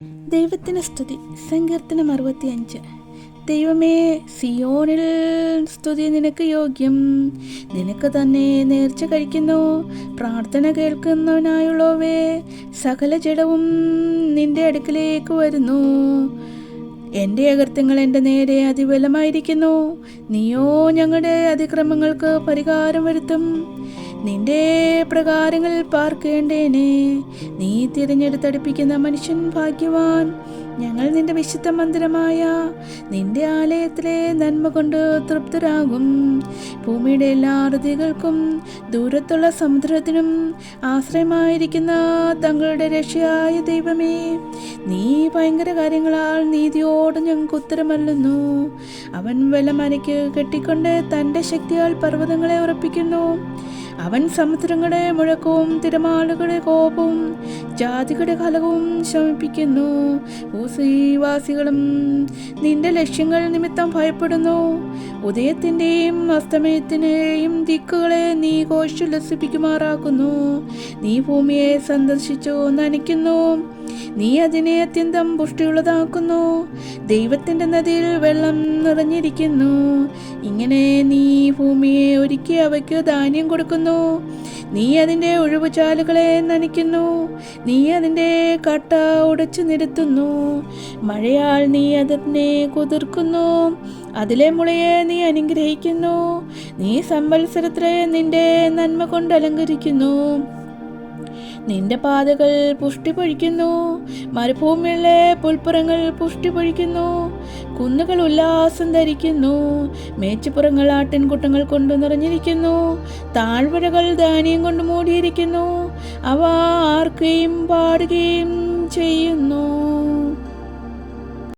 ദൈവത്തിന് സ്തുതി. സങ്കീർത്തനം 65. ദൈവമേ, സിയോനിൽ സ്തുതി നിനക്ക് യോഗ്യം. നിനക്ക് തന്നെ നേർച്ച കഴിക്കുന്നു. പ്രാർത്ഥന കേൾക്കുന്നവനായുള്ളവേ, സകല ജഡവും നിന്റെ അടുക്കിലേക്ക് വരുന്നു. എൻ്റെ അകൃത്യങ്ങൾ എൻ്റെ നേരെ അതിബലമായിരിക്കുന്നു. നീയോ ഞങ്ങളുടെ അതിക്രമങ്ങൾക്ക് പരിഹാരം വരുത്തും. നിന്റെ പ്രകാരങ്ങൾ പാർക്കേണ്ടേനെ. നീ തിരഞ്ഞെടുത്തടുപ്പിക്കുന്ന മനുഷ്യൻ ഭാഗ്യവാൻ. ഞങ്ങൾ നിന്റെ വിശുദ്ധ മന്ദിരമായ നിന്റെ ആലയത്തിലെ നന്മ കൊണ്ട് തൃപ്തരാകും. ഭൂമിയുടെ എല്ലാ അറുതികൾക്കും ദൂരത്തുള്ള സമുദ്രത്തിനും ആശ്രയമായിരിക്കുന്ന തങ്ങളുടെ രക്ഷയായ ദൈവമേ, നീ ഭയങ്കര കാര്യങ്ങളാൽ നീതിയോട് ഞങ്ങൾക്ക് ഉത്തരമല്ലുന്നു. അവൻ വെള്ളമനയ്ക്ക് കെട്ടിക്കൊണ്ട് തൻ്റെ ശക്തിയാൽ പർവ്വതങ്ങളെ ഉറപ്പിക്കുന്നു. അവൻ സമുദ്രങ്ങളുടെ മുഴക്കവും തിരമാലകളുടെ കോപവും ജാതികളുടെ കലകവും ശമിപ്പിക്കുന്നു. ഭൂവാസികളും നിന്റെ ലക്ഷ്യങ്ങൾ നിമിത്തം ഭയപ്പെടുന്നു. ഉദയത്തിൻ്റെയും അസ്തമയത്തിൻ്റെയും ദിക്കുകളെ നീ ഘോഷിച്ചുല്ലസിപ്പിക്കുമാറാക്കുന്നു. നീ ഭൂമിയെ സന്ദർശിച്ചു നനയ്ക്കുന്നു. നീ അതിനെ അത്യന്തം പുഷ്ടിയുള്ളതാക്കുന്നു. ദൈവത്തിൻ്റെ നദിയിൽ വെള്ളം നിറഞ്ഞിരിക്കുന്നു. ഇങ്ങനെ നീ ഭൂമിയെ ഒരുക്കി അവയ്ക്ക് ധാന്യം കൊടുക്കുന്നു. നീ അതിൻ്റെ ഒഴിവുചാലുകളെ നനയ്ക്കുന്നു. നീ അതിൻ്റെ കട്ട ഉടച്ചു നിരത്തുന്നു. മഴയാൽ നീ അതിനെ കുതിർക്കുന്നു. അതിലെ മുളയെ നീ അനുഗ്രഹിക്കുന്നു. നീ സംവത്സരത്തിലെ നിന്റെ നന്മ കൊണ്ട് അലങ്കരിക്കുന്നു. നിന്റെ പാതകൾ പുഷ്ടി പൊഴിക്കുന്നു. മരുഭൂമിയിലെ പുൽപ്പുറങ്ങൾ പുഷ്ടി പൊഴിക്കുന്നു. കുന്നുകൾ ഉല്ലാസം ധരിക്കുന്നു. മേച്ചുപുറങ്ങൾ ആട്ടിൻകൂട്ടങ്ങൾ കൊണ്ട് നിറഞ്ഞിരിക്കുന്നു. താഴ്വരകൾ ധാന്യം കൊണ്ട് മൂടിയിരിക്കുന്നു. അവ ആർക്കുകയും പാടുകയും ചെയ്യുന്നു.